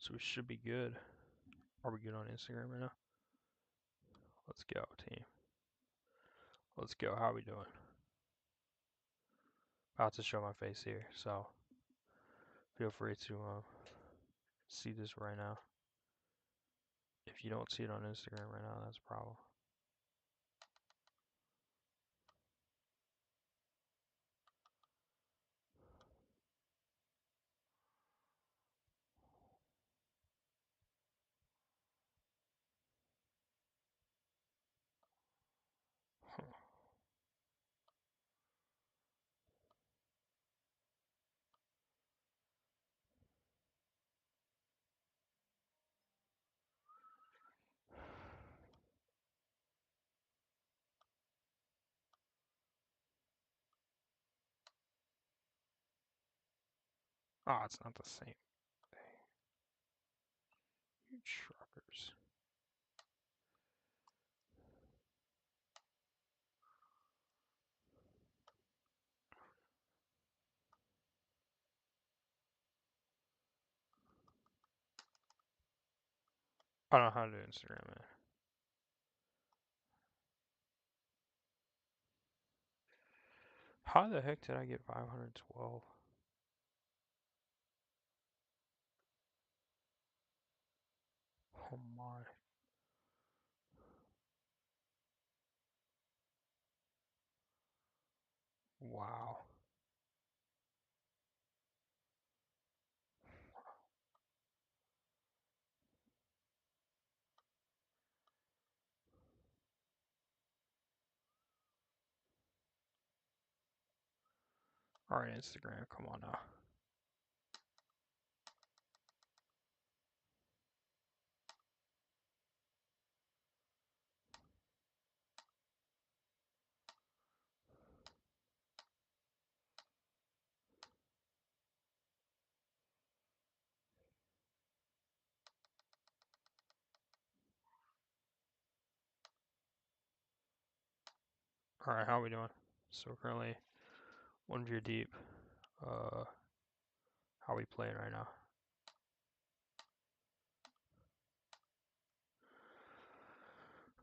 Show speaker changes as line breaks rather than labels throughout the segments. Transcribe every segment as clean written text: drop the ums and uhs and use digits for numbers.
So we should be good. Are we good on Instagram right now? Let's go, team. Let's go. How are we doing? About to show my face here, so feel free to see this right now. If you don't see it on Instagram right now, that's a problem. Oh, it's not the same thing. You truckers. I don't know how to do Instagram, man. How the heck did I get 512? Oh my. Wow. Alright, Instagram, come on now. Alright, how are we doing? So we're currently 1 view deep. How are we playing right now?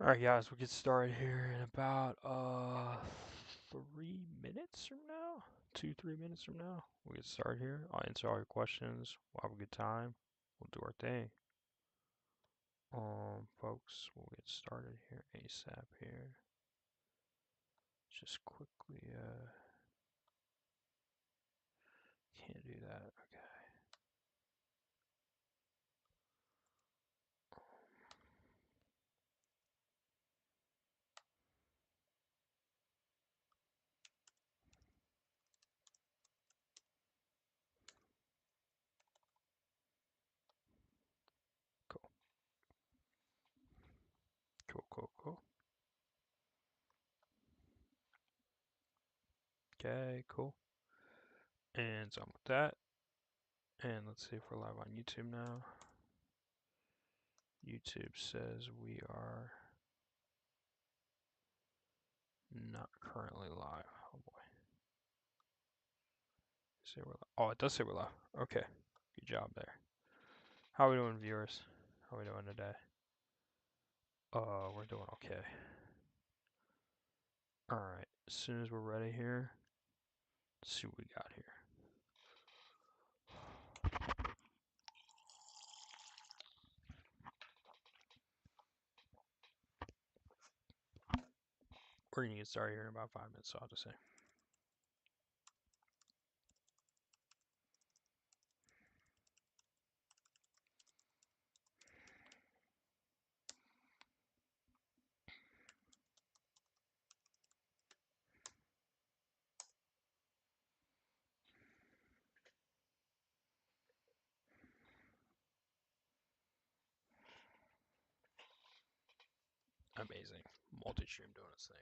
Alright guys, we'll get started here in about 3 minutes from now. 2-3 minutes from now. We'll get started here. I'll answer all your questions. We'll have a good time. We'll do our thing. Folks, we'll get started here ASAP here. Just quickly, can't do that. Okay. Cool. Cool. Okay, cool. And so I'm with that. And let's see if we're live on YouTube now. YouTube says we are not currently live. Oh boy. Say we're live. Oh, it does say we're live. Okay. Good job there. How are we doing, viewers? How are we doing today? We're doing okay. Alright. As soon as we're ready here, let's see what we got here. We're gonna get started here in about 5 minutes, so I'll just say. Amazing. Multi-stream doing its thing.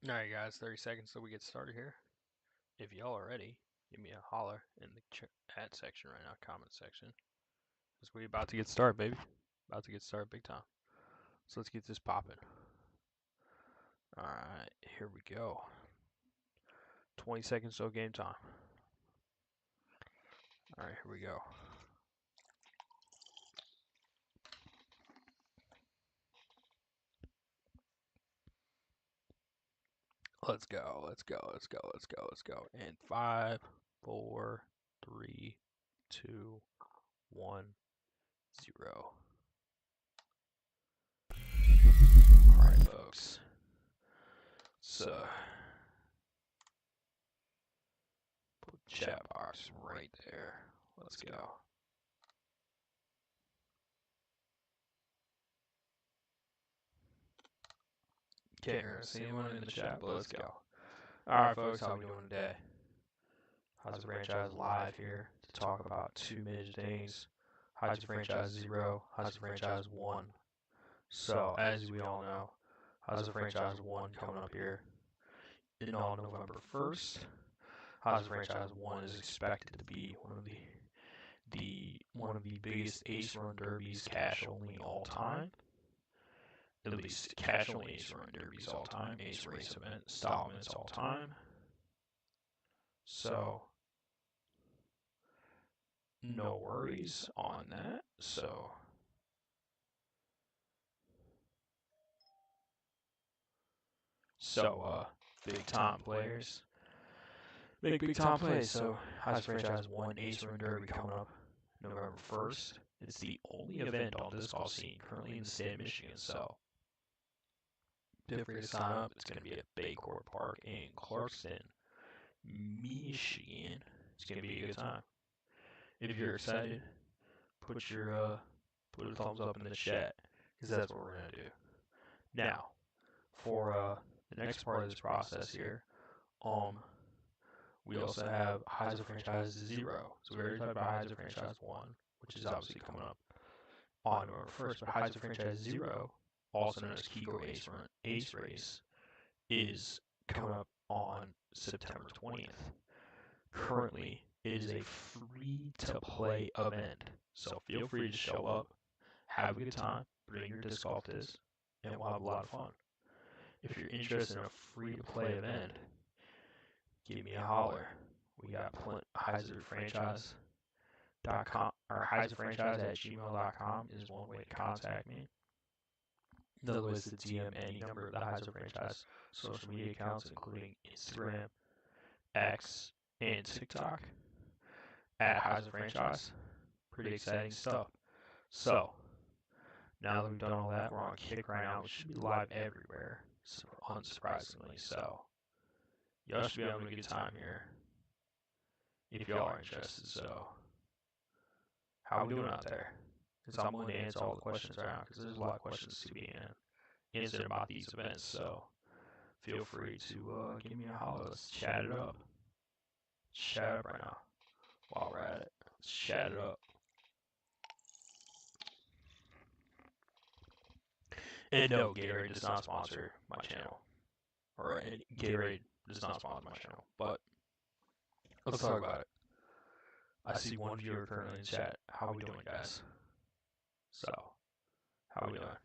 Alright, guys, 30 seconds till we get started here. If y'all are ready, give me a holler in the chat section right now, comment section. Because we about to get started, baby. About to get started big time. So let's get this popping. Alright, here we go. 20 seconds till game time. Alright, here we go. Let's go, let's go, let's go, let's go, let's go. And 5, 4, 3, 2, 1, 0. Alright, folks. So, put the chat box right there. Let's go. Can't really see anyone in the chat, but let's go. Alright, folks, how we doing today? Hyzer Franchise live here to talk about two major things. Hyzer Franchise 0, Hyzer Franchise 1. So, as we all know, Hyzer Franchise 1 coming up here on November 1st. Hyzer Franchise 1 is expected to be one of the biggest Ace Run Derbies cash only all time. At least cash only Ace Run Derbies all time, Ace Race event installments all time. So, no worries on that. So, big time players make big time plays. So, Hyzer Franchise 1 Ace Run Derby coming up November 1st. It's the only event on this golf scene currently in the state of Michigan. So, feel free to sign up. It's going to be at Baycourt Park in Clarkston, Michigan. It's going to be a good time. If you're excited, put a thumbs up in the chat, because that's what we're going to do. Now, for the next part of this process here, we also have Hyzer Franchise 0. So we already talked about Hyzer Franchise 1, which is obviously coming up on November 1st, but Hyzer Franchise 0, also known as Kiko Ace Race, is coming up on September 20th. Currently, it is a free-to-play event, so feel free to show up, have a good time, bring your disc golf disc, and we'll have a lot of fun. If you're interested in a free-to-play event, give me a holler. We got HyzerFranchise.com, or HyzerFranchise@gmail.com is one way to contact me. Another way is to DM any number of the Hyzer Franchise social media accounts, including Instagram, X, and TikTok, at Hyzer Franchise. Pretty exciting stuff. So, now that we've done all that, we're on Kick right now. We should be live everywhere, so unsurprisingly. So, y'all should be having a good time here, if y'all are interested. So, how are we doing out there? Because I'm willing to answer all the questions right now, because there's a lot of questions to be answered about these events. So, feel free to give me a holler. Let's chat it up. Chat it up right now while we're at it. Let's chat it up. And no, Gatorade does not sponsor my channel. Or Gatorade does not sponsor my channel. But let's talk about it. I see one viewer currently in chat. How are we doing, guys? So, how are we doing?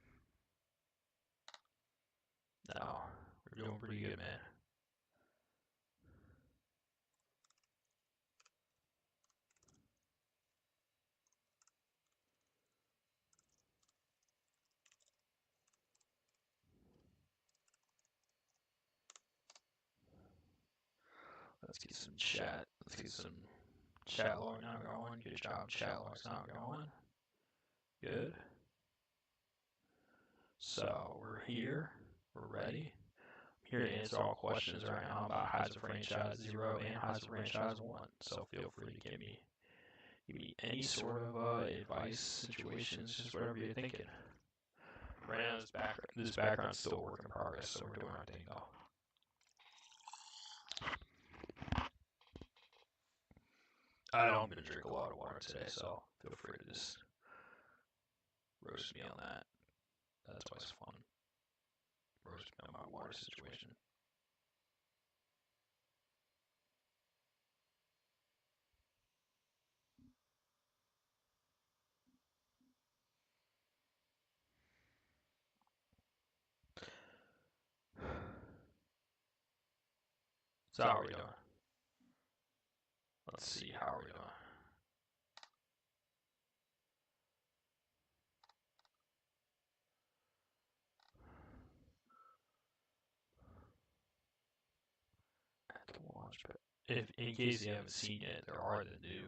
No, we're doing pretty good, man. Let's get some chat. Let's get some chat log now going. Good job, chat log's now going. Good. So we're here. We're ready. I'm here to answer all questions right now about Hyzer Franchise 0 and Hyzer Franchise 1. So feel free to give me any sort of advice, situations, just whatever you're thinking. Right now, this background's still a work in progress, so we're doing our thing though. I know I'm going to drink a lot of water today, so feel free to just roast me on that. That's always fun. Roast me on my water situation. So how are we doing? Let's see, how are we doing? At the Launchpad. If, in case you haven't seen it, there are the new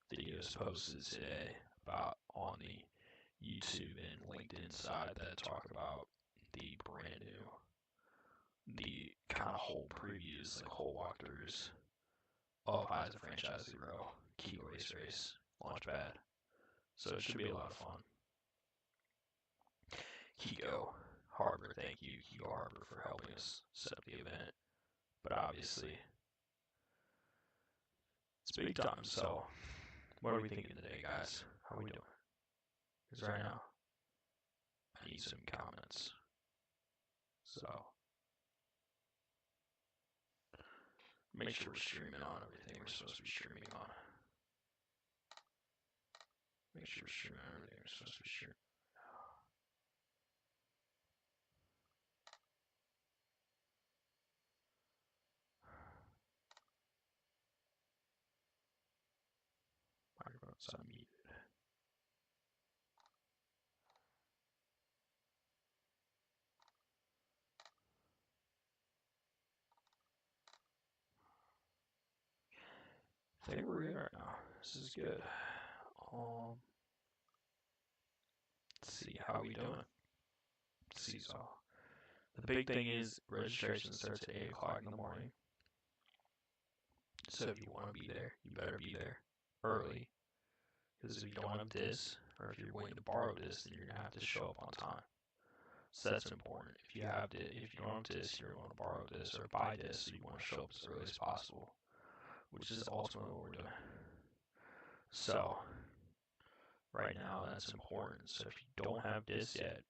videos posted today about on the YouTube and LinkedIn side that talk about the brand new, the kind of whole previews, like whole walkthroughs of Hyzer Franchise Zero, Kego Race, Launchpad. So it should be a lot of fun. Kego Harbor, thank you, Kego Harbor, for helping us set up the event. But obviously, it's big time, so what are we thinking today, guys? How are we doing? Because right now, I need some comments. So, make sure we're streaming on everything we're supposed to be streaming on. Make sure we're streaming on everything we're supposed to be streaming. Microphone's unmuted. I think we're good right now. This is good. Let's see, how we doing? Let's see, so the big thing is registration starts at 8 o'clock in the morning. So if you want to be there, you better be there early. Because if you don't have this, or if you're waiting to borrow this, then you're going to have to show up on time. So that's important. If you don't have this, you're going to borrow this or buy this, so you want to show up as early as possible, which is ultimately what we're doing. So right now, that's important. So if you don't have this yet,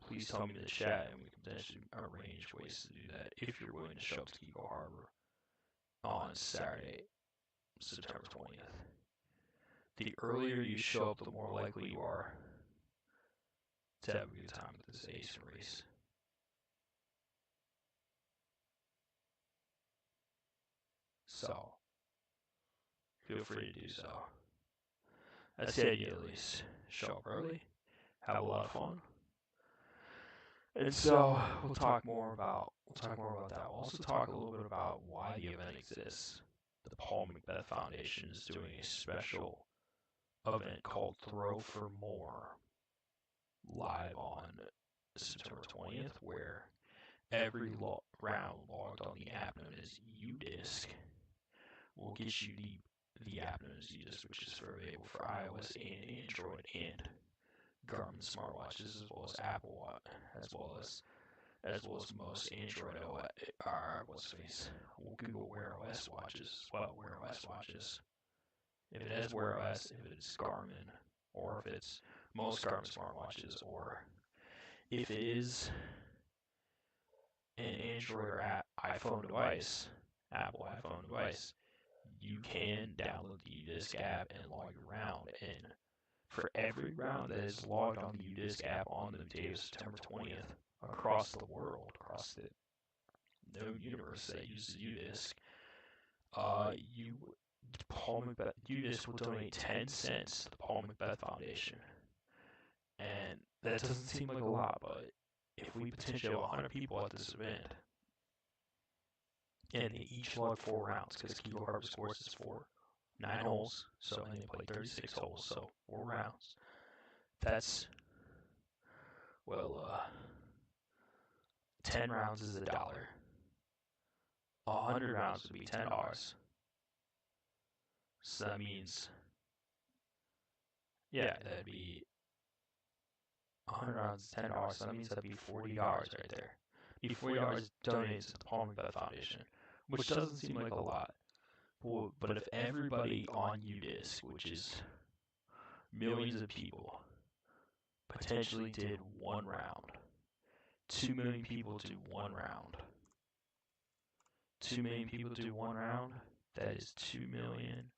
please tell me in the chat, and we can potentially arrange ways to do that if you're willing to show up to Kego Harbor on Saturday, September 20th. The earlier you show up, the more likely you are to have a good time at this ace race. So, feel free to do so. That's the idea, at least. Show up early, have a lot of fun. And so, we'll talk more about that. We'll also talk a little bit about why the event exists. The Paul Macbeth Foundation is doing a special event called Throw for More live on September 20th, where every round logged on the app known as UDisc will get you the app known as UDisc, which is available for iOS and Android and Garmin smartwatches, as well as Apple Watch, as well as most Android Google Wear OS watches, Wear OS watches. If it has Wear OS, if it's Garmin, or if it's most Garmin smartwatches, or if it is an Android or iPhone device, Apple iPhone device, you can download the UDisc app and log your round. And for every round that is logged on the UDisc app on the date of September 20th, across the world, across the known universe that uses UDisc, UDisc will donate 10 cents to the Paul Macbeth Foundation. And that doesn't seem like a lot, but if we potentially have 100 people at this event, and they each log 4 rounds, because Kego Harbor's course is 9 holes, so and they play 36 holes, so 4 rounds. That's, 10 rounds is $1. 100 rounds would be $10. So that means, that'd be 100 rounds is $10, so that means that'd be $40 right there. Be $40 donated to the Paul Macbeth Foundation, which doesn't seem like a lot. But if everybody on UDisc, which is millions of people, potentially did 1 round, 2 million people do 1 round. 2 million people do 1 round. That is 2 million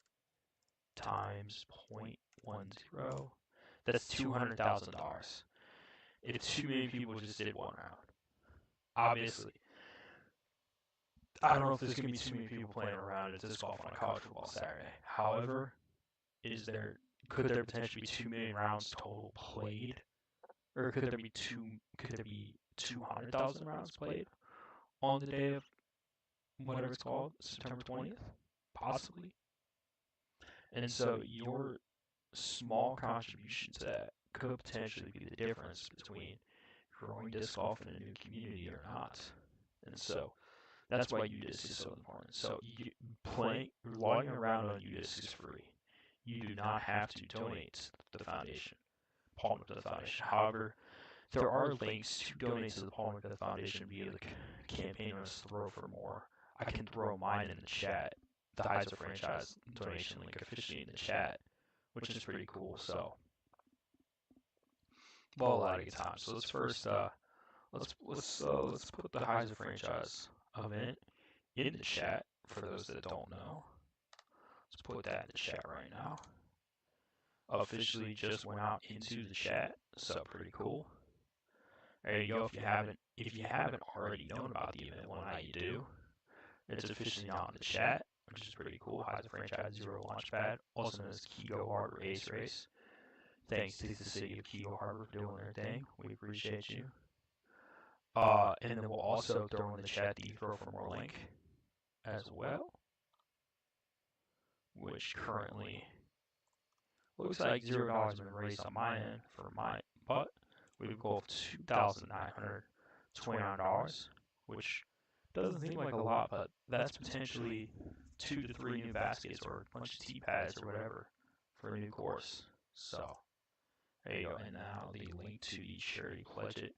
times 0.10. That's $200,000. If 2 million people just did 1 round, obviously, I don't know if there's going to be too many people playing around at disc golf on a college football Saturday. However, could there potentially be 2 million rounds total played? Or could there be 200,000 rounds played on the day of whatever it's called, September 20th? Possibly. And so your small contribution to that could potentially be the difference between growing disc golf in a new community or not. And so that's why UDisc is so important. So logging around on UDisc is free. You do not have to donate to the foundation, Paul McBeth Foundation. However, there are links to donate to the Paul McBeth Foundation via the campaign Let's Throw for More. I can throw mine in the chat, the Hyzer franchise donation link officially in the chat, which is pretty cool. So, well, a lot of good time. So let's first let's put the Hyzer franchise event in the chat for those that don't know. Let's put that in the chat right now. Officially just went out into the chat, so pretty cool. There you go. If you haven't already known about the event, well now you do. It's officially now in the chat, which is pretty cool. Hyzer Franchise Zero Launchpad, also known as Keego Harbor Ace Race. Thanks to the city of Keego Harbor for doing their thing. We appreciate you. And then we'll also throw in the chat the Throw for More link as well, which currently looks like $0 has been raised on my end for mine, but we have a goal of $2,929, which doesn't seem like a lot, but that's potentially 2 to 3 new baskets or a bunch of tee pads or whatever for a new course. So there you go. And now the link to the charity pledge it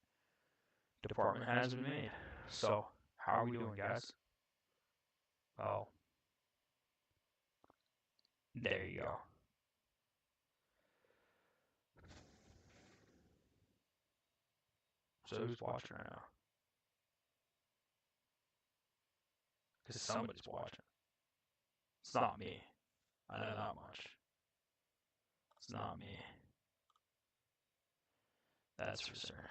department has been made. So how are we doing, guys? Well, there you go. So who's watching right now? Because somebody's watching. It's not me. I know that much. It's not me. That's for certain.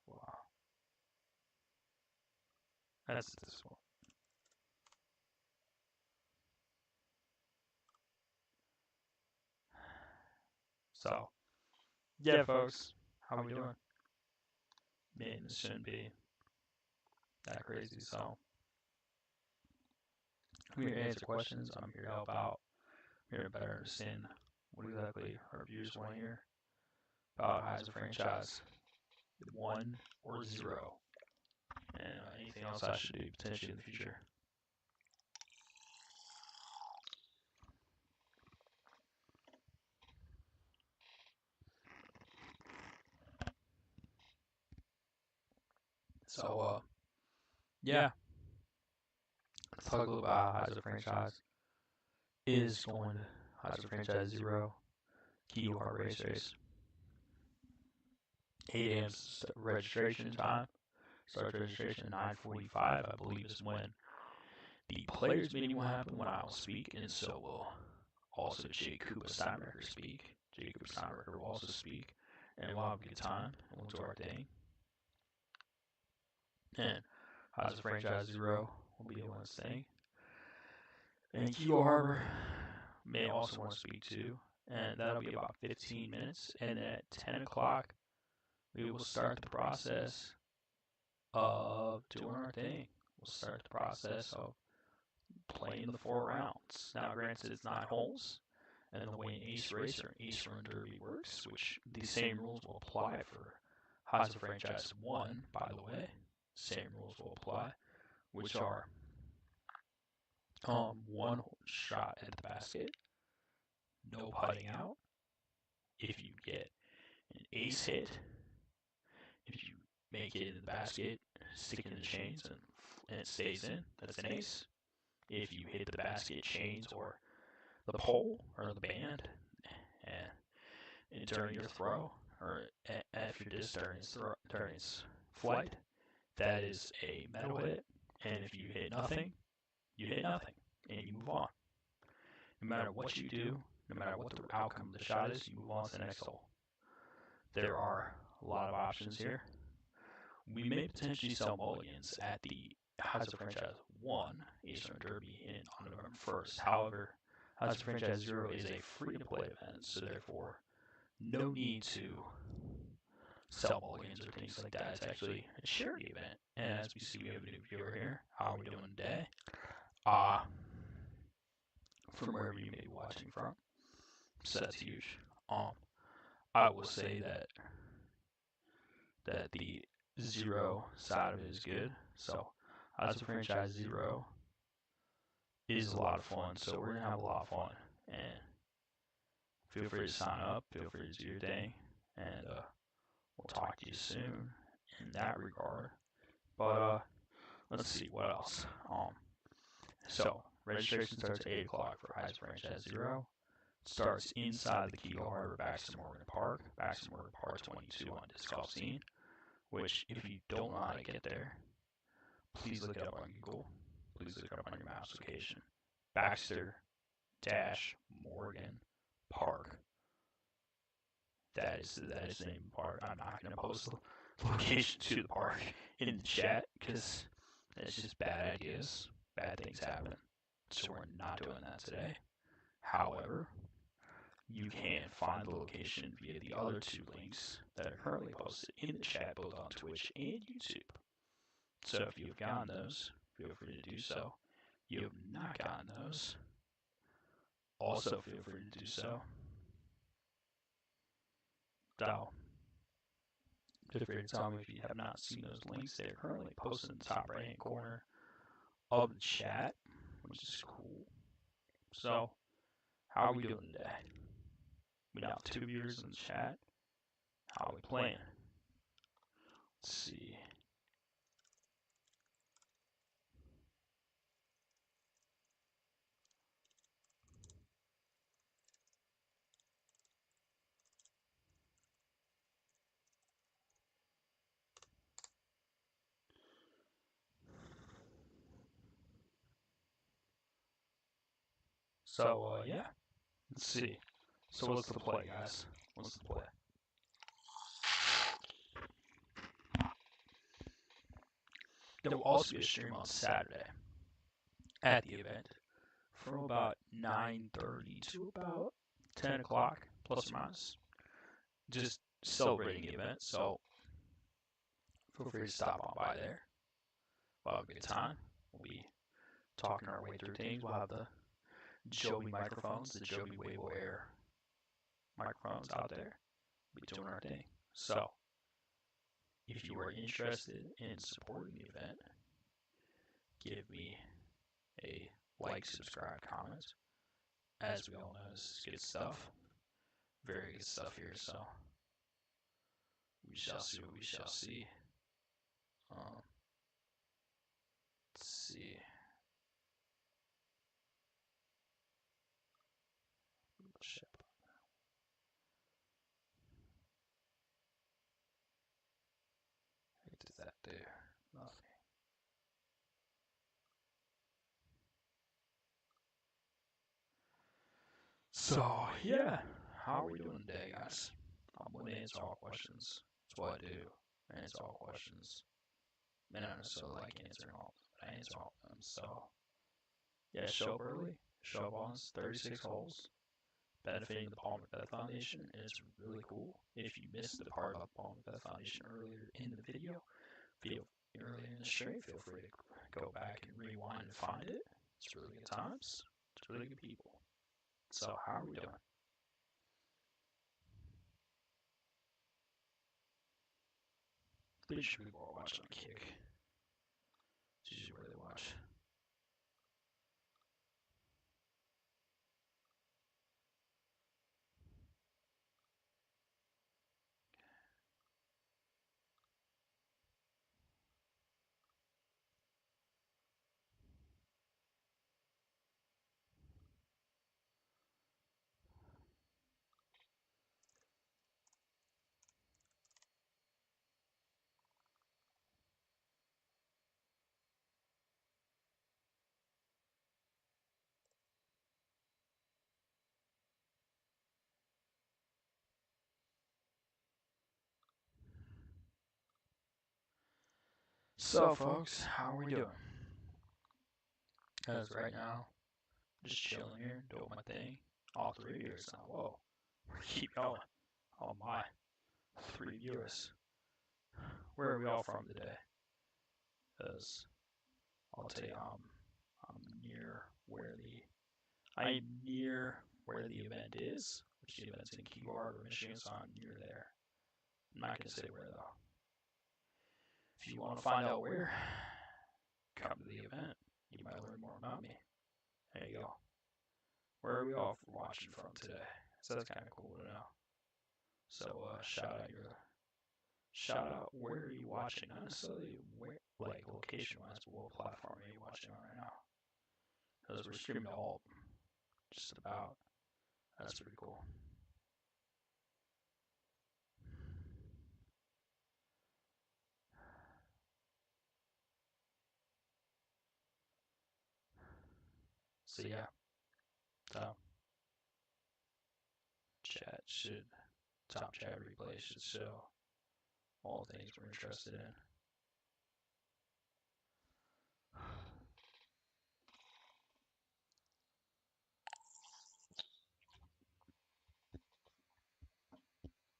Wow. That's this one. So, yeah, folks, how we doing? Man, this shouldn't be that crazy. So, I'm here to answer questions. I'm here to help out. I'm here to better understand what exactly our viewers want to hear about Hyzer franchise, 1 or 0, and anything else I should do potentially in the future. So, yeah, let's talk a little about how Hyzer franchise is going. Hyzer franchise 0, Keego Harbor Race Race. 8 a.m. registration time. Start registration at 9:45. I believe is when the players meeting will happen, when I will speak, and so will also Jacob Steinbrecher speak. Jacob Steinbrecher will also speak, and we'll have a good time, and we'll do our thing. And Hyzer Franchise 0 will be doing its thing. And Keego Harbor may also want to speak too, and that'll be about 15 minutes. And at 10 o'clock, we will start the process of doing our thing. We'll start the process of playing the 4 rounds. Now, granted, it's 9 holes, and the way an Ace Race or an Ace Run Derby works, which the same rules will apply for Hyzer Franchise 1, by the way. Same rules will apply, which are 1 shot at the basket, no putting out. If you get an ace hit, if you make it in the basket, stick it in the chains, and it stays in, that's an ace. if you hit the basket, chains, or the pole or the band, and during your throw or after this during its flight, that is a metal hit. And if you hit nothing, you hit nothing, and you move on. No matter what you do, no matter what the outcome of the shot is, you move on to the next hole. There are a lot of options here. We may potentially sell mulligans at the Hyzer Franchise 1 Ace Derby on November 1st. However, Hyzer Franchise 0 is a free-to-play event, so therefore, no need to sell mulligans or things like that. It's actually a charity event. And as we see, we have a new viewer here. How are we doing today? From wherever you may be watching from. So that's huge. I will say that the zero side of it is good. So as a franchise, zero is a lot of fun. So we're gonna have a lot of fun, and feel free to sign up. Feel free to do your thing, and we'll talk to you soon in that regard. But let's see what else. So registration starts at 8 o'clock for Hyzer Franchise 0. Starts inside the Kegel Harbor Baxter Morgan Park. Baxter Morgan Park 22 on Disc Golf Scene. Which, if you don't know how to get there, please look it up on Google. Please look it up on your mouse location. Baxter Morgan Park. That is the name of the park. I'm not going to post the location to the park in the chat because that's just bad ideas. Bad things happen. So we're not doing that today. However, you can find the location via the other 2 links that are currently posted in the chat, both on Twitch and YouTube. So if you've gotten those, feel free to do so. You have not gotten those, also feel free to do so. Feel free to tell me if you have not seen those links. They're currently posted in the top right-hand corner of the chat, which is cool. So, how are we doing today? We now have 2 viewers in the chat. How are we playing? Let's see. So, yeah. Let's see. So what's the play, guys? What's the play? There will also be a stream on Saturday at the event from about 9:30 to about 10 o'clock, plus or minus. Just celebrating the event, so feel free to stop on by there. We'll have a good time. We'll be talking our way through things. We'll have the Joby microphones, the Joby Weibo Air microphones out there. We'll be doing our thing. So, if you are interested in supporting the event, give me a like, subscribe, comment. As we all know, this is good stuff. Very good stuff here, so we shall see what we shall see. Let's see. What does that do? Nothing. So, yeah. How are we doing today, guys? I'm going to answer all questions. That's what I do. I answer all questions. I don't necessarily like answering all, but I answer all of them. So, yeah, show up early. Show up on 36 holes. Benefiting the Palmer Beth Foundation, and it's really cool. If you missed the part about Palmer Beth Foundation earlier in the video, earlier in the stream, feel free to go back and rewind and find it. It's really good times. It's really good people. So, how are we doing? Pretty sure people are watching on Kick. It's usually where they watch. So, folks, how are we doing? As right now, just chilling here, doing my thing. All 3 viewers now. Whoa, keep going. Oh my, 3 viewers. Where are we all from today? Because I'll tell you, I'm near where the event is, which the event's in Key Harbor, Michigan, so I'm near there. I'm not gonna say where though. If you want to find out where, come to the event. You might learn more about me. There you go. Where are we all watching from today? So that's kind of cool to know. So shout out where are you watching? Not necessarily where, like location wise, but what platform are you watching on right now? Because we're streaming to all, just about. That's pretty cool. So yeah, so top chat replay should show all things we're interested in.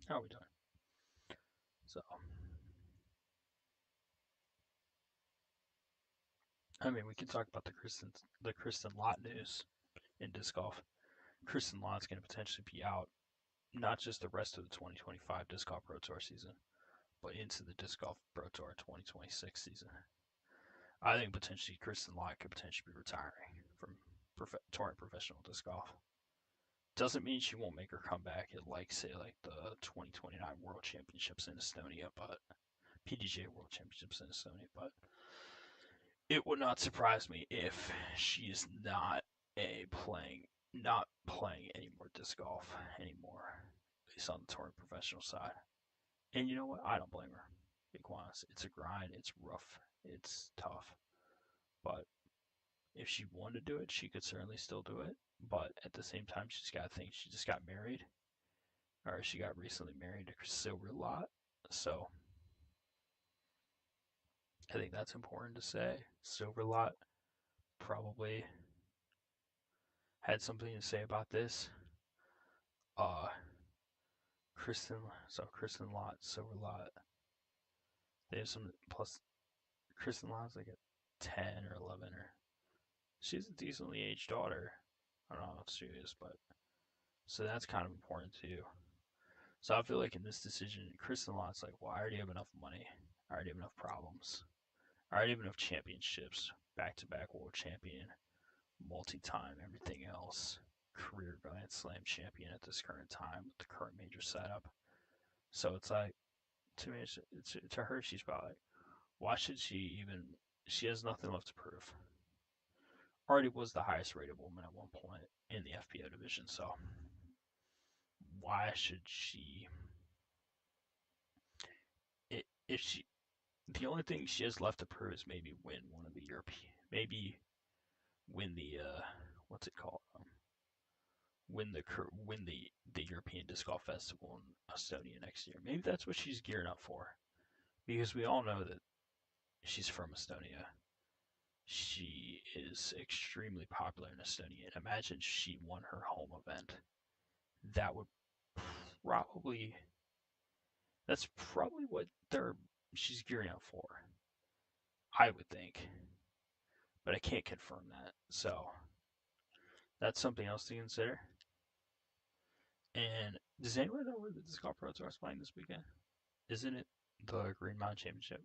How are we doing? So, I mean, we can talk about the Kristen Lott news in disc golf. Kristen Lott's going to potentially be out not just the rest of the 2025 Disc Golf Pro Tour season, but into the Disc Golf Pro Tour 2026 season. I think potentially Kristen Lott could potentially be retiring from touring professional disc golf. Doesn't mean she won't make her comeback at say the 2029 World Championships in Estonia, but PDGA World Championships in Estonia, but it would not surprise me if she is not playing any more disc golf anymore, at least on the touring professional side. And you know what? I don't blame her. Be honest, it's a grind. It's rough. It's tough. But if she wanted to do it, she could certainly still do it. But at the same time, she's got to think she just got married, or she got recently married to Silver Lot. So I think that's important to say. Silver Lot probably had something to say about this. Uh, Kristen Lott, Silver Lot. They have some plus. Kristen Lott's like a 10 or 11, or she's a decently aged daughter. I don't know if she is, but so that's kind of important too. So I feel like in this decision, Kristen Lott's like, well, I already have enough money. I already have enough problems. I already have enough championships, back-to-back world champion, multi-time, everything else, career Grand Slam champion at this current time with the current major setup. So it's like, to me, to her, she's probably like, why should she even? She has nothing left to prove. Already was the highest rated woman at one point in the FPO division, so why should she? If she, the only thing she has left to prove is maybe win one of the European, maybe win the what's it called? Win the European Disc Golf Festival in Estonia next year. Maybe that's what she's gearing up for, because we all know that she's from Estonia. She is extremely popular in Estonia, and imagine she won her home event. That would probably that's probably what she's gearing up for. I would think, but I can't confirm that. So that's something else to consider. And does anyone know where the Disc Golf Pro Tour is playing this weekend? Isn't it the Green Mountain Championship?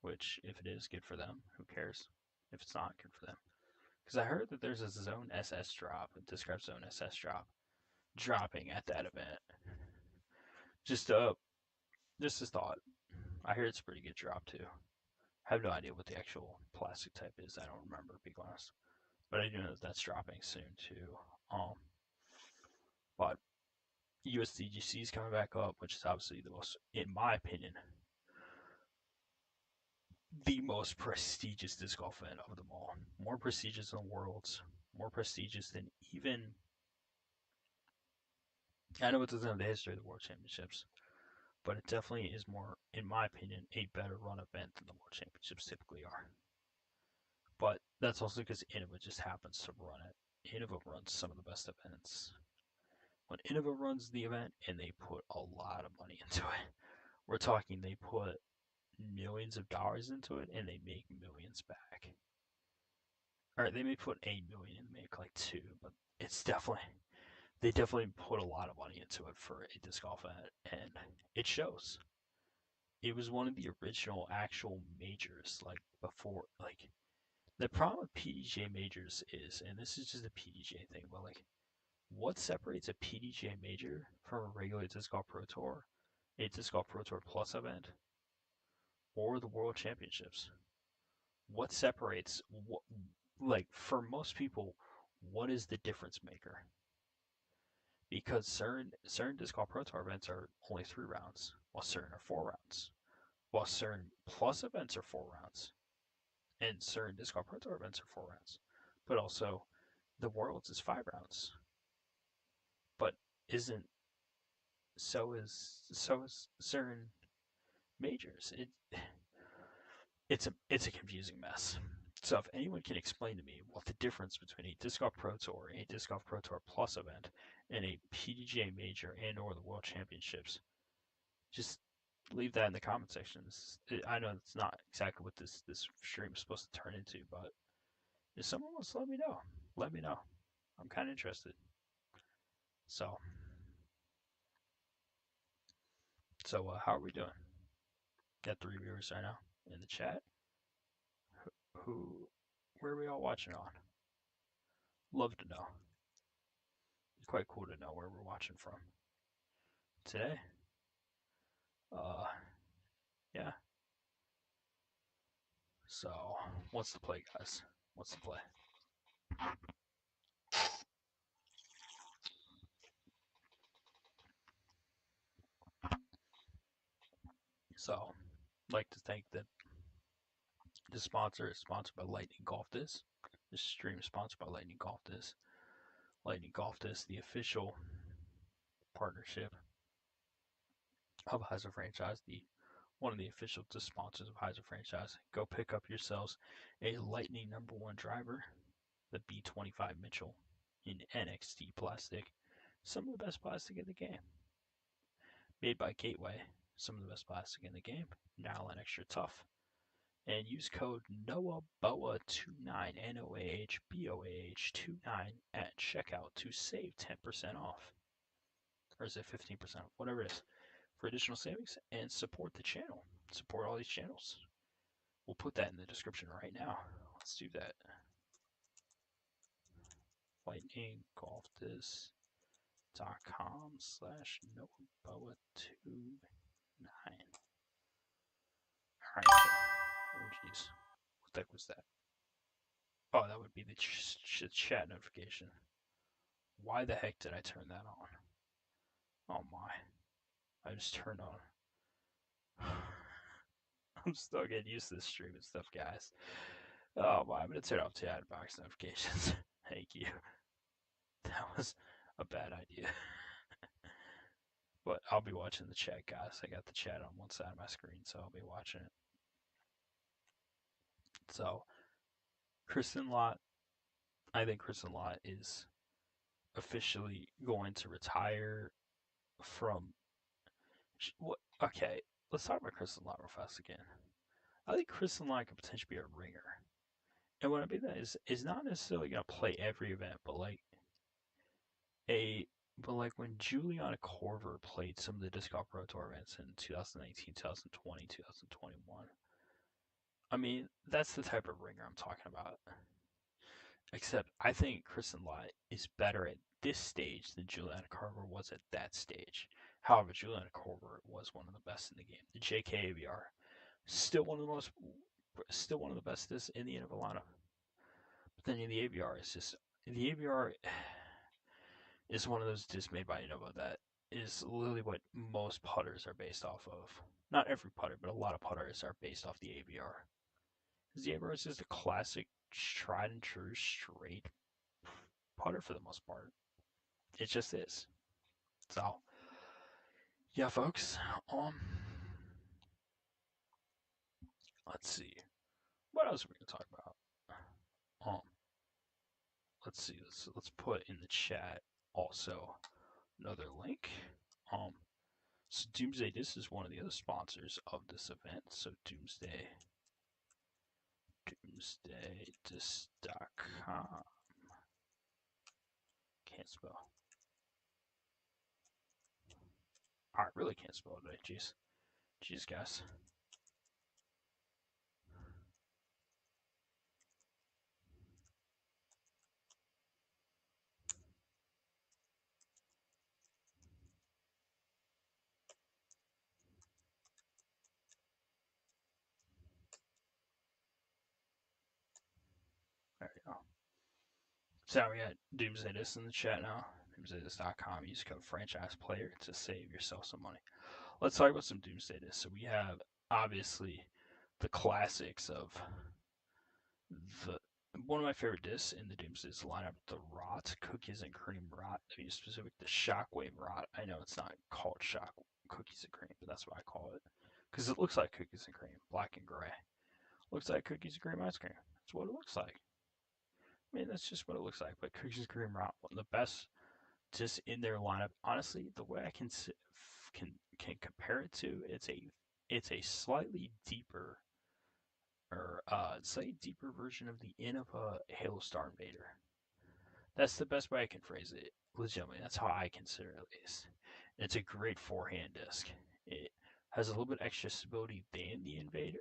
Which, if it is, good for them. Who cares? If it's not, good for them. Because I heard that there's a Zone SS drop, a Disc Golf Zone SS drop, dropping at that event. Just a thought. I hear it's a pretty good drop too. I have no idea what the actual plastic type is. I don't remember, to be honest. But I do know that that's dropping soon too. But USDGC is coming back up, which is obviously the most, in my opinion, the most prestigious disc golf event of them all. More prestigious than Worlds, more prestigious than even. I know it doesn't have the history of the World Championships, but it definitely is more, in my opinion, a better run event than the World Championships typically are. But that's also because Innova just happens to run it. Innova runs some of the best events. When Innova runs the event and they put a lot of money into it, we're talking they put millions of dollars into it and they make millions back. Or they may put 8 million and make like two, but it's definitely they definitely put a lot of money into it for a disc golf event, and it shows. It was one of the original actual majors, like before, like the problem with PDJ majors is, and this is just a PDJ thing, but like, what separates a PDJ major from a regular disc golf pro tour, a disc golf pro tour plus event, or the World Championships? What separates what, like for most people, what is the difference maker? Because certain disc golf pro tour events are only 3 rounds, while certain are 4 rounds, while certain plus events are 4 rounds, and certain disc golf pro tour events are 4 rounds. But also, the Worlds is 5 rounds. But isn't so is certain majors. It's a confusing mess. So if anyone can explain to me what the difference between a disc golf pro tour, a disc golf pro tour plus event, and a PDGA major and or the World Championships, just leave that in the comment sections. I know it's not exactly what this stream is supposed to turn into, but if someone wants to let me know, let me know. I'm kind of interested. So how are we doing? Got 3 viewers right now in the chat. Who, where are we all watching on? Love to know. It's quite cool to know where we're watching from today. Uh, yeah. So, what's the play, guys? What's the play? So, I'd like to thank the sponsor is sponsored by Lightning Golf This. This stream is sponsored by Lightning Golf This. Lightning Golf This, the official partnership of Hyzer franchise, the one of the official sponsors of Hyzer franchise. Go pick up yourselves a Lightning #1 driver, the B25 Mitchell in NXT plastic. Some of the best plastic in the game. Made by Gateway, some of the best plastic in the game. Nylon extra tough. And use code NOAHBOA29 NOAHBOAH29 at checkout to save 10% off. Or is it 15% off? Whatever it is. For additional savings and support the channel. Support all these channels. We'll put that in the description right now. Let's do that. lightninggolfthis.com/NoahBoa29. Alright, so, oh jeez. What the heck was that? Oh, that would be the chat notification. Why the heck did I turn that on? Oh my. I just turned on. I'm still getting used to this streaming stuff, guys. Oh my, I'm gonna turn off chat box notifications. Thank you. That was a bad idea. But I'll be watching the chat, guys. I got the chat on one side of my screen, so I'll be watching it. So, Kristen Lott, I think Kristen Lott is officially going to retire from. What? Okay, let's talk about Kristen Lott real fast again. I think Kristen Lott could potentially be a ringer. And what I mean that is not necessarily gonna play every event, but a like when Juliana Korver played some of the Disc Golf Pro Tour events in 2019, 2020, 2021. I mean, that's the type of ringer I'm talking about. Except I think Kristen Lott is better at this stage than Juliana Korver was at that stage. However, Juliana Korver was one of the best in the game. The JK AVR, still one of the best in the Innova lineup. But then in the AVR, the AVR is one of those discs made by Innova that is literally what most putters are based off of. Not every putter, but a lot of putters are based off the AVR. The AVR is just a classic, tried and true, straight putter for the most part. It just is. So, Yeah, folks. Um, let's see. What else are we gonna talk about? Um, let's see. Let's put in the chat also another link. Um, so Doomsday Disc is one of the other sponsors of this event. So doomsdaydisc.com. Can't spell. I really can't spell today. Jeez, guys. There you go. So we got Doomsday Disc in the chat now. Doomsdaydisc.com. Use code franchise player to save yourself some money. Let's talk about some Doomsday Disc. So we have obviously the classics of the one of my favorite discs in the Doomsday lineup, the Rot Cookies and Cream Rot. To be specific, the Shockwave Rot. I know it's not called Shock Cookies and Cream, but that's what I call it because it looks like cookies and cream, black and gray. Looks like cookies and cream ice cream. That's what it looks like. I mean, that's just what it looks like. But cookies and cream Rot, one of the best just in their lineup. Honestly, the way I can compare it to, it's a slightly deeper or slightly deeper version of the end of a Halo Star Invader. That's the best way I can phrase it. Legitimately, that's how I consider it at least. It's a great forehand disc. It has a little bit extra stability than the Invader,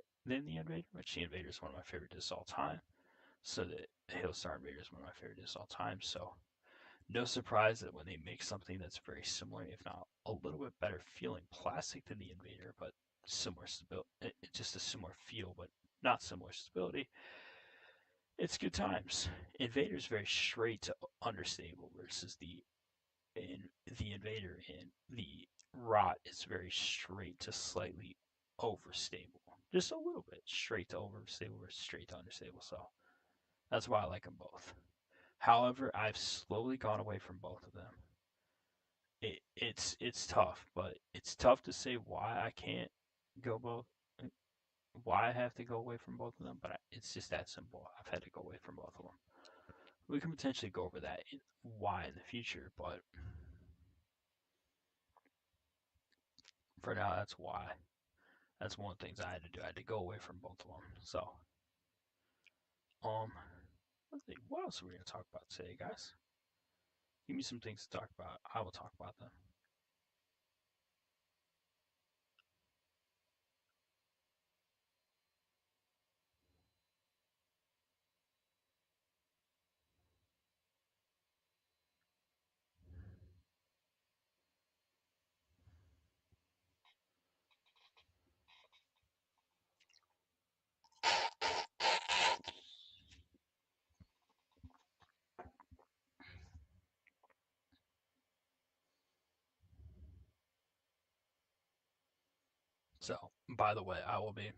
which the Invader is one of my favorite discs all time. So the Halo Star Invader is one of my favorite discs all time. So no surprise that when they make something that's very similar, if not a little bit better feeling plastic than the Invader, but similar stability, just a similar feel, but not similar stability, it's good times. Invader's very straight to understable versus in, the Invader in the Rot is very straight to slightly overstable. Just a little bit straight to overstable versus straight to understable. So that's why I like them both. However, I've slowly gone away from both of them. It's tough, but it's tough to say why I can't go both. Why I have to go away from both of them, but it's just that simple. I've had to go away from both of them. We can potentially go over that why in the future, but for now, that's why. That's one of the things I had to do. I had to go away from both of them. So, um, let's see. What else are we gonna talk about today, guys? Give me some things to talk about. I will talk about them. So, by the way, I will be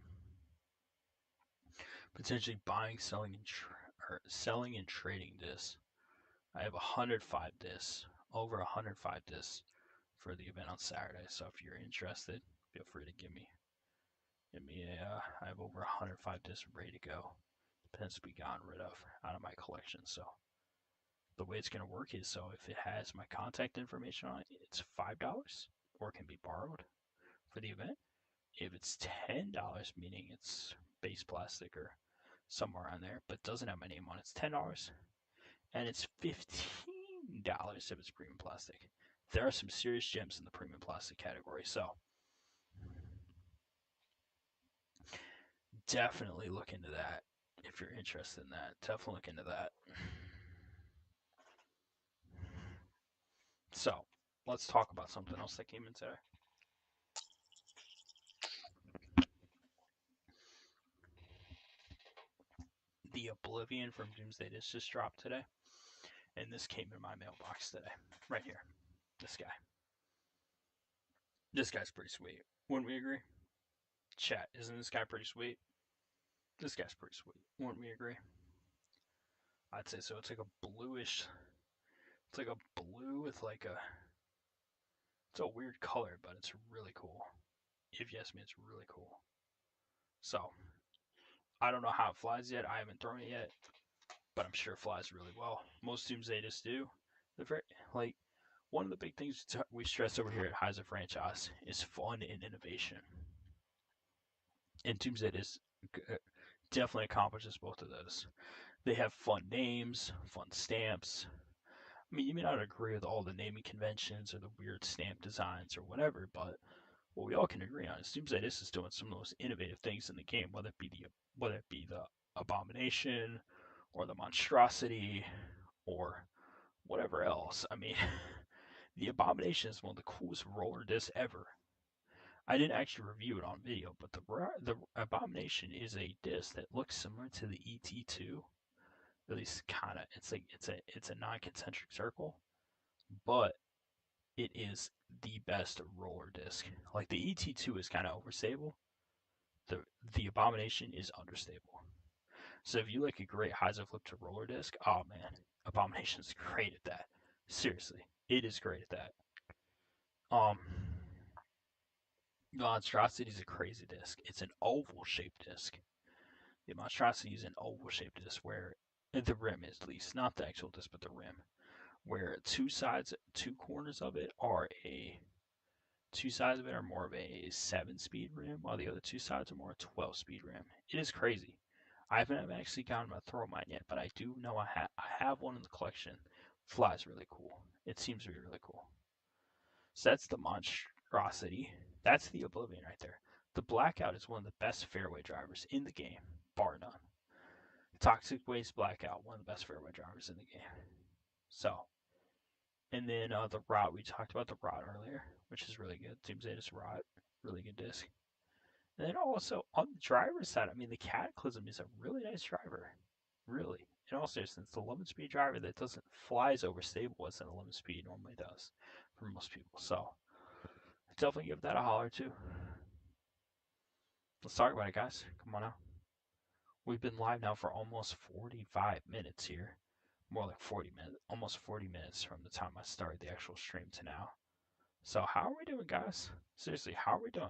potentially buying, selling and trading discs. I have 105 discs, over 105 discs for the event on Saturday. So if you're interested, feel free to I have over 105 discs ready to go. Depends to be gotten rid of out of my collection. So the way it's going to work is so if it has my contact information on it, it's $5 or it can be borrowed for the event. If it's $10, meaning it's base plastic or somewhere on there, but doesn't have my name on it, it's $10. And it's $15 if it's premium plastic. There are some serious gems in the premium plastic category, so definitely look into that if you're interested in that. Definitely look into that. So, let's talk about something else that came in today. The Oblivion from Doomsday Disc just dropped today, and this came in my mailbox today. Right here. This guy. This guy's pretty sweet. Wouldn't we agree? Chat, isn't this guy pretty sweet? This guy's pretty sweet. Wouldn't we agree? I'd say so. It's like a bluish. It's like a blue with like a. It's a weird color, but it's really cool. If you ask me, it's really cool. So I don't know how it flies yet. I haven't thrown it yet, but I'm sure it flies really well. Most Doomsday Discs do. They're very like one of the big things we stress over here at Hyzer franchise is fun and innovation. And Doomsday Discs definitely accomplishes both of those. They have fun names, fun stamps. I mean, you may not agree with all the naming conventions or the weird stamp designs or whatever, but what we all can agree on is Doomsday Discs is doing some of the most innovative things in the game, whether it be the abomination or the monstrosity or whatever else. I mean, the abomination is one of the coolest roller discs ever. I didn't actually review it on video, but the abomination is a disc that looks similar to the ET2. At least kind of. It's a non-concentric circle, but it is the best roller disc. Like the ET2 is kind of overstable. The the abomination is understable. So if you like a great Hyzer flip to roller disc, oh man, Abomination's great at that. Seriously, it is great at that. Um, the Monstrosity is a crazy disc. It's an oval shaped disc. The Monstrosity is an oval shaped disc where the rim is at least not the actual disc, but the rim, where two corners of it are a two sides of it are more of a 7-speed rim, while the other two sides are more a 12-speed rim. It is crazy. I haven't actually gotten to throw mine yet, but I do know I have one in the collection. Flies really cool. It seems to be really cool. So that's the monstrosity. That's the Oblivion right there. The Blackout is one of the best fairway drivers in the game, bar none. Toxic Waste Blackout, one of the best fairway drivers in the game. So, and then the Rot, we talked about the Rot earlier, which is really good. Doomsday's Rot, really good disc. And then also on the driver's side, I mean, the Cataclysm is a really nice driver. Really. In all seriousness, the 11 speed driver that doesn't fly as overstable as an 11 speed normally does for most people. So definitely give that a holler too. Let's talk about it, guys. Come on out. We've been live now for almost 45 minutes here. More like 40 minutes, almost 40 minutes from the time I started the actual stream to now. So how are we doing, guys? Seriously, how are we doing?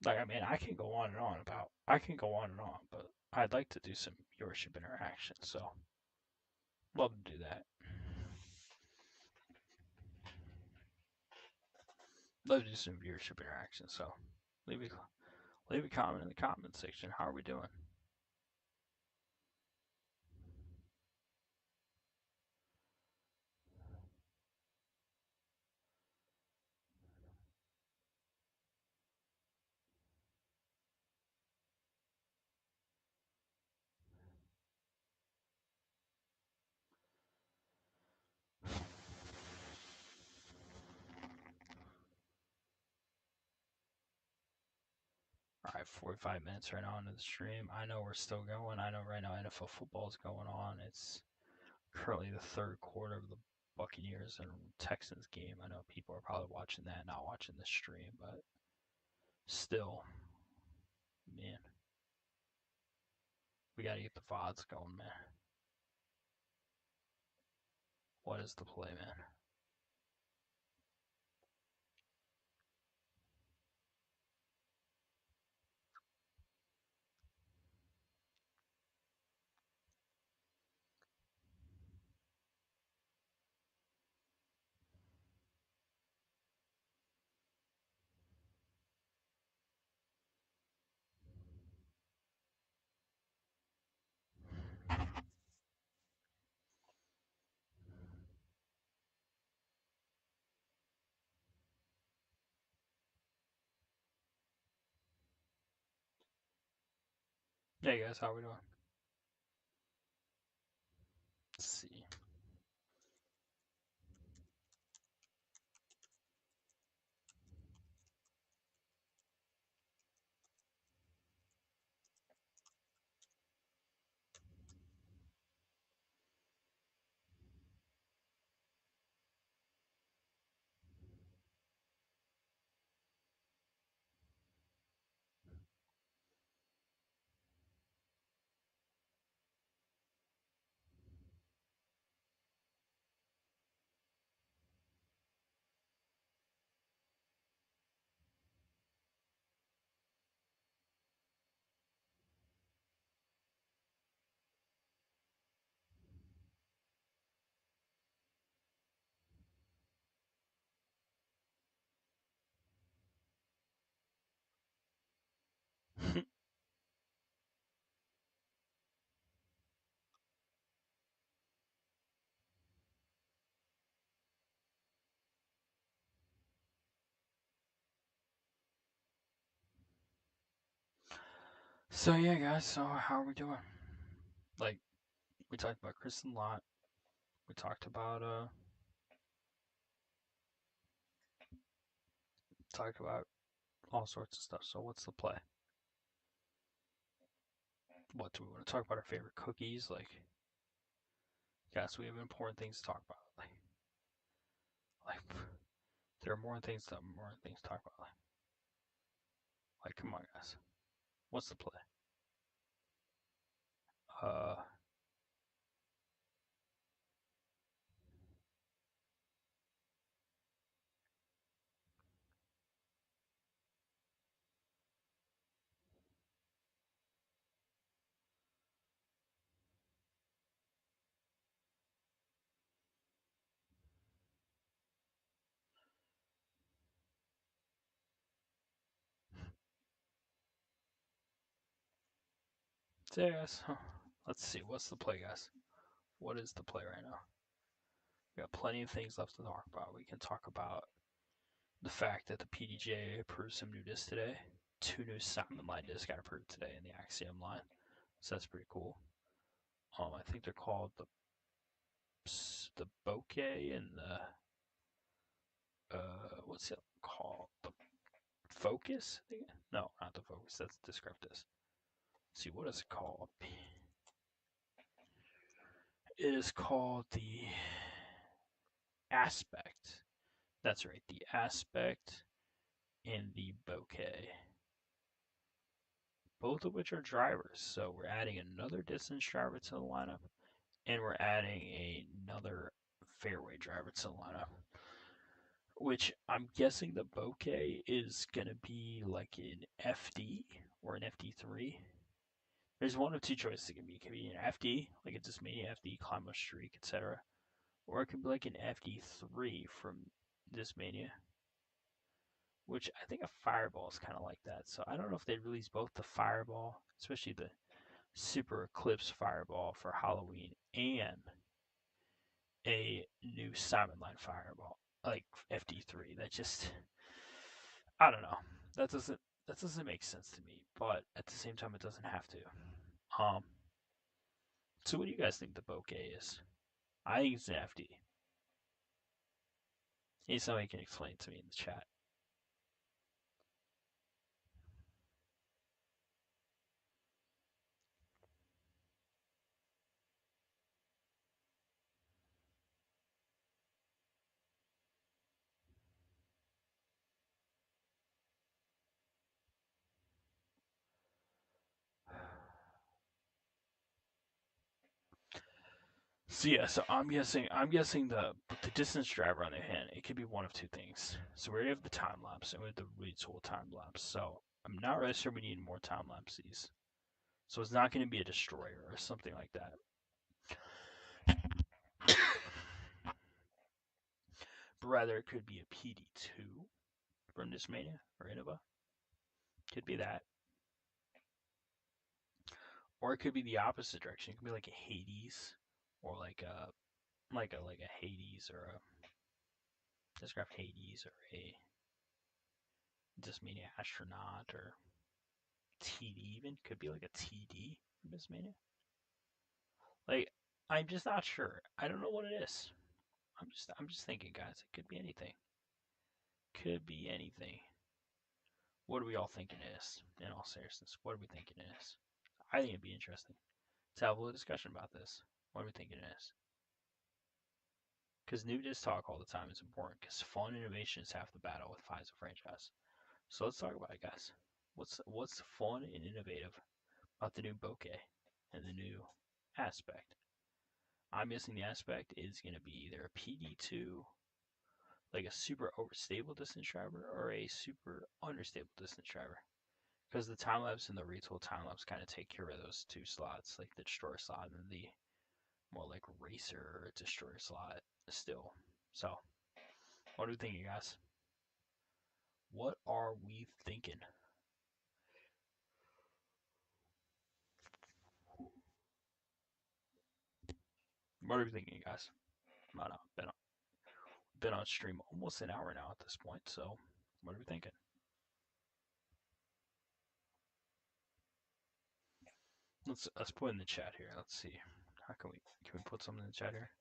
Like, I mean, I can go on and on, but I'd like to do some viewership interaction, so love to do that. Love to do some viewership interaction, so leave leave a comment in the comment section. How are we doing? All right, 45 minutes right now into the stream. I know we're still going. I know right now NFL football is going on. It's currently the third quarter of the Buccaneers and Texans game. I know people are probably watching that, not watching the stream, but still, man, we got to get the VODs going, man. What is the play, man? Hey guys, how we doing? Let's see. So yeah, guys. So how are we doing? Like we talked about Kristen Lott. We talked about all sorts of stuff. So what's the play? What do we want to talk about? Our favorite cookies? Like, yes, we have important things to talk about. Like there are more things to talk about. Like, come on, guys. What's the play? Uh, so yeah, guys. Let's see. What's the play, guys? What is the play right now? We got plenty of things left to talk about. We can talk about the fact that the PDJ approved some new discs today. Two new Simon line discs got approved today in the Axiom line, so that's pretty cool. I think they're called the Bokeh and the what's it called? The Focus? No, not the Focus. That's descriptive. Let's see, what is it called? It is called the Aspect. That's right, the Aspect and the Bokeh, both of which are drivers. So we're adding another distance driver to the lineup, and we're adding another fairway driver to the lineup. Which I'm guessing the Bokeh is gonna be like an FD or an FD3. There's one of two choices it can be. It can be an FD, like a Discmania FD, climb a streak, etc. Or it could be like an FD3 from Discmania, which I think a Fireball is kind of like that. So I don't know if they'd release both the Fireball, especially the Super Eclipse Fireball for Halloween, and a new Simon Line Fireball, like FD3. That just, I don't know. That doesn't that doesn't make sense to me. But at the same time, it doesn't have to. Um. So what do you guys think the bokeh is? I think it's an FD. Maybe somebody can explain it to me in the chat. So yeah, so I'm guessing the distance driver on the hand, it could be one of two things. So we already have the time lapse and we have the retool time lapse. So I'm not really sure we need more time lapses. So it's not going to be a destroyer or something like that. But rather it could be a PD2 from Discmania or Innova. Could be that. Or it could be the opposite direction. It could be like a Hades or like a Hades or a Discraft Hades or a Discmania astronaut or TD even. Could be like a TD from Discmania. Like, I'm just not sure. I don't know what it is. I'm just thinking, guys. It could be anything. Could be anything. What do we all think it is? In all seriousness, what do we think it is? I think it'd be interesting to have a little discussion about this. What do we think it is? Because new disc talk all the time is important. Because fun innovation is half the battle with Hyzer franchise. So let's talk about it, guys. What's fun and innovative about the new bokeh and the new aspect? I'm guessing the aspect is going to be either a PD2, like a super overstable distance driver, or a super understable distance driver. Because the time lapse and the retool time lapse kind of take care of those two slots, like the destroyer slot and the more like racer destroyer slot still. So, what are we thinking, guys? What are we thinking? What are we thinking, guys? I don't know. Been on stream almost an hour now at this point. So, what are we thinking? Let's put in the chat here. Let's see. How can we put something in the chat here?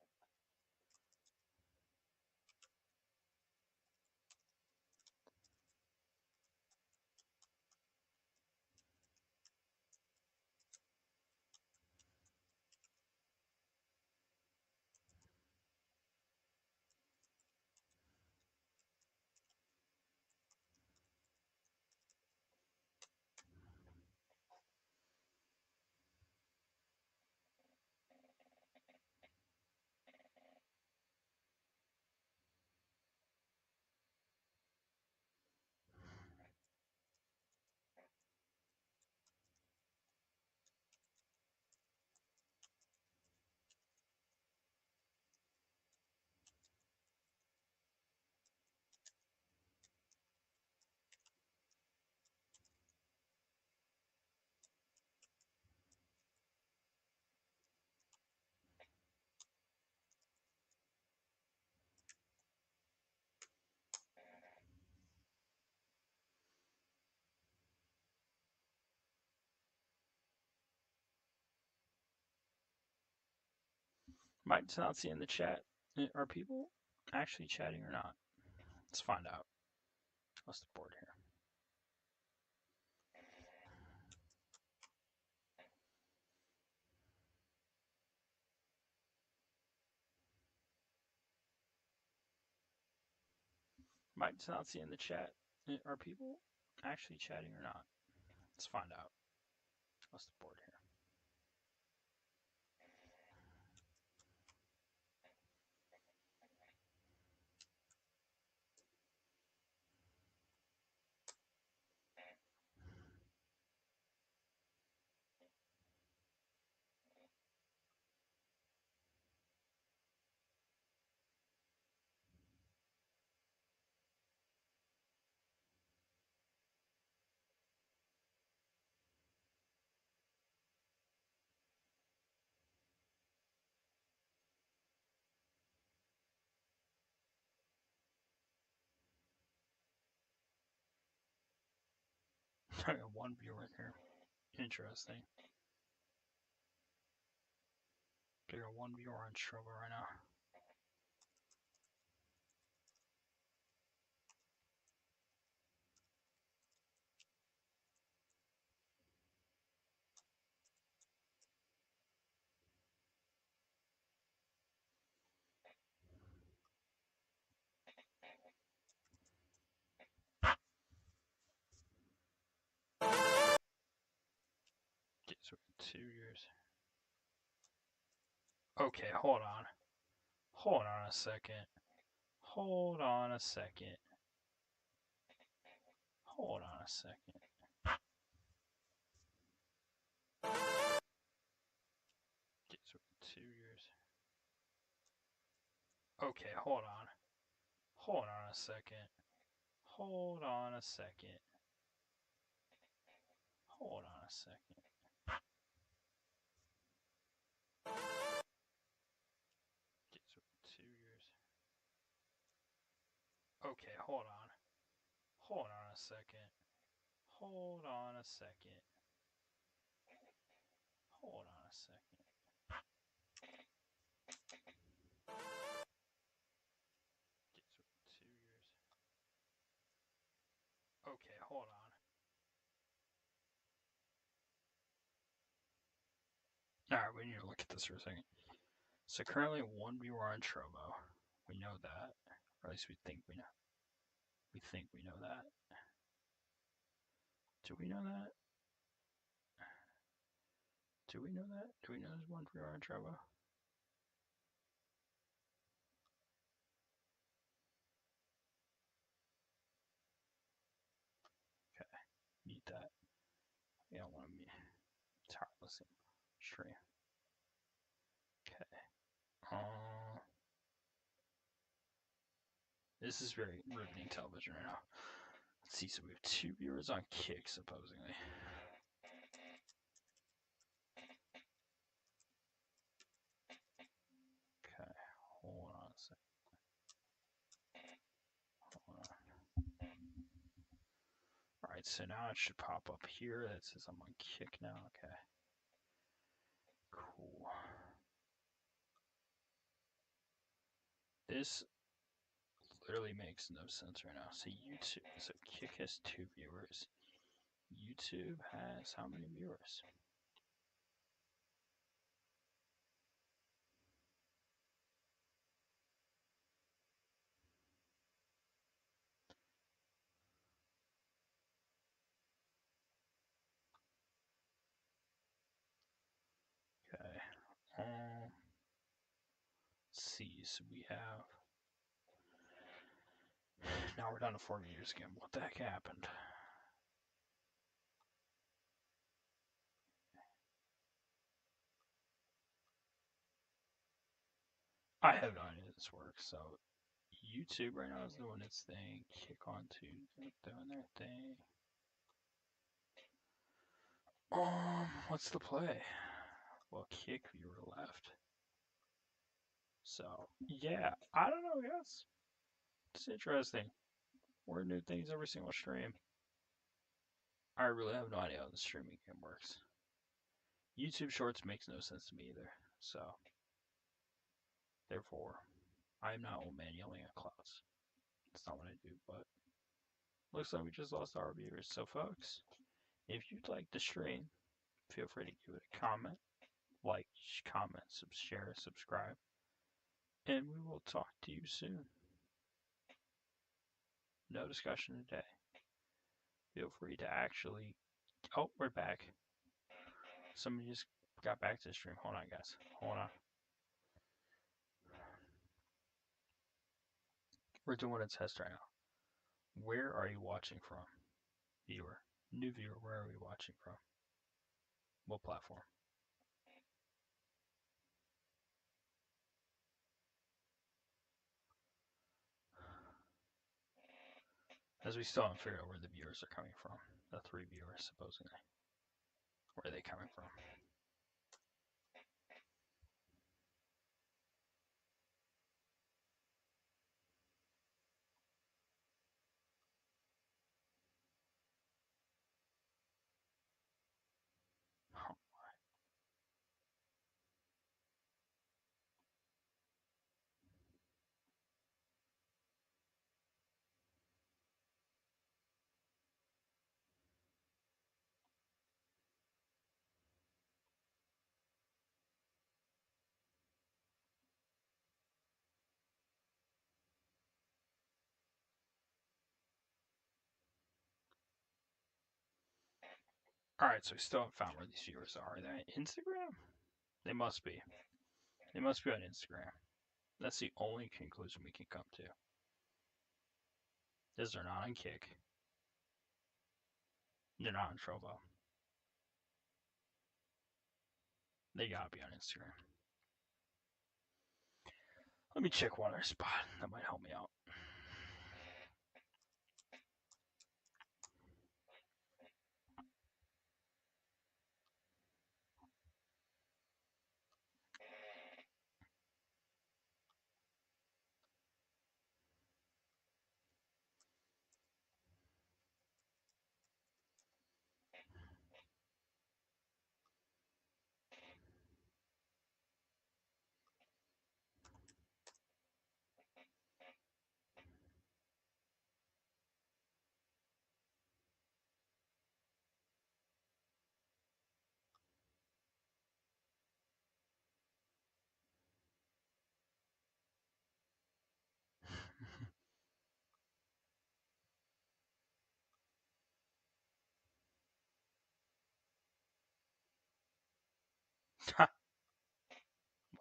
Might not see in the chat. Are people actually chatting or not? Let's find out. What's the board here? Might not see in the chat. Are people actually chatting or not? Let's find out. What's the board here? I got one viewer in here. Interesting. I got one viewer on Struggle right now. Okay, so 2 years. Okay, hold on. Hold on a second. Hold on a second. Hold on a second. Okay, so 2 years. Okay, hold on. Hold on a second. Hold on a second. Hold on a second. Okay, so 2 years. Okay, hold on. Hold on a second. Hold on a second. Hold on a second. Okay, so 2 years. Okay, hold on. Alright, we need to look at this for a second. So currently one viewer on Trovo. We know that. Or at least we think we know. We think we know that. Do we know that? Do we know that? Do we know there's one viewer on Trovo? Okay. Need that. We don't want to be tireless stream. Okay. This is very riveting television right now. Let's see, so we have 2 viewers on Kick, supposedly. Okay, hold on a second. Hold on. Alright, so now it should pop up here. That says I'm on Kick now. Okay. Cool. This literally makes no sense right now. So YouTube, so Kick has 2 viewers. YouTube has how many viewers? Okay. Let's see. So we have. Now we're down to 4 viewers again. What the heck happened? I have no idea this works. So YouTube right now is doing its thing. Kick on to doing their thing. What's the play? Well, Kick viewer left. So yeah, I don't know, guys. It's interesting. We're new things every single stream. I really have no idea how the streaming game works. YouTube Shorts makes no sense to me either. So therefore, I am not old man yelling at clouds. That's not what I do, but looks like we just lost our viewers. So folks, if you'd like the stream, feel free to give it a comment, like, comment, share, subscribe, and we will talk to you soon. No discussion today. Feel free to actually. Oh, we're back. Somebody just got back to the stream. Hold on, guys. Hold on. We're doing a test right now. Where are you watching from? Viewer. New viewer, where are we watching from? What platform? As we still haven't figured out where the viewers are coming from. The 3 viewers, supposedly. Where are they coming from? Oh, Alright, so we still haven't found where these viewers are. Are they on Instagram? They must be. They must be on Instagram. That's the only conclusion we can come to. Is they're not on Kick. They're not on Trovo. They gotta be on Instagram. Let me check one other spot. That might help me out.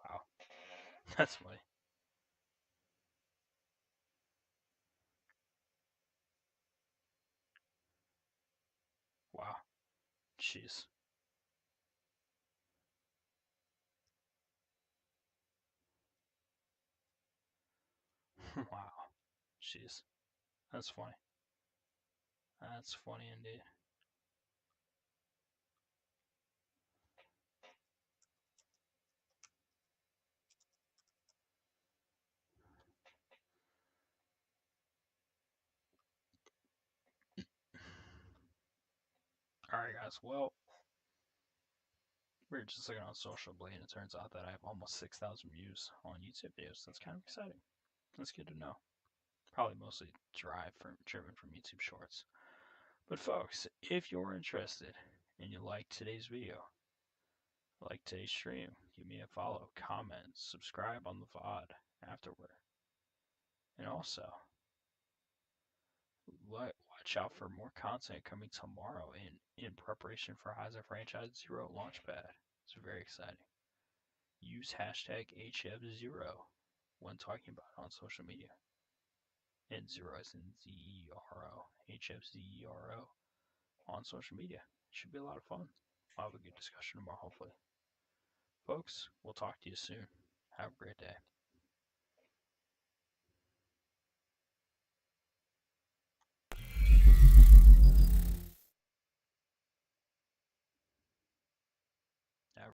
Wow. That's funny. Wow. Jeez. Wow. Jeez. That's funny. That's funny indeed. Alright, guys. Well,
We were just looking on Social Blade, and it turns out that I have almost 6,000 views on YouTube videos. That's kind of exciting. That's good to know. Probably mostly driven from YouTube Shorts. But folks, if you're interested and you like today's video, like today's stream, give me a follow, comment, subscribe on the VOD afterward. And also, watch out for more content coming tomorrow in preparation for Hyzer Franchise Zero Launchpad. It's very exciting. Use hashtag HF0 when talking about it on social media. And zero is in ZERO, HFZERO on social media. Should be a lot of fun. I'll have a good discussion tomorrow, hopefully. Folks, we'll talk to you soon. Have a great day.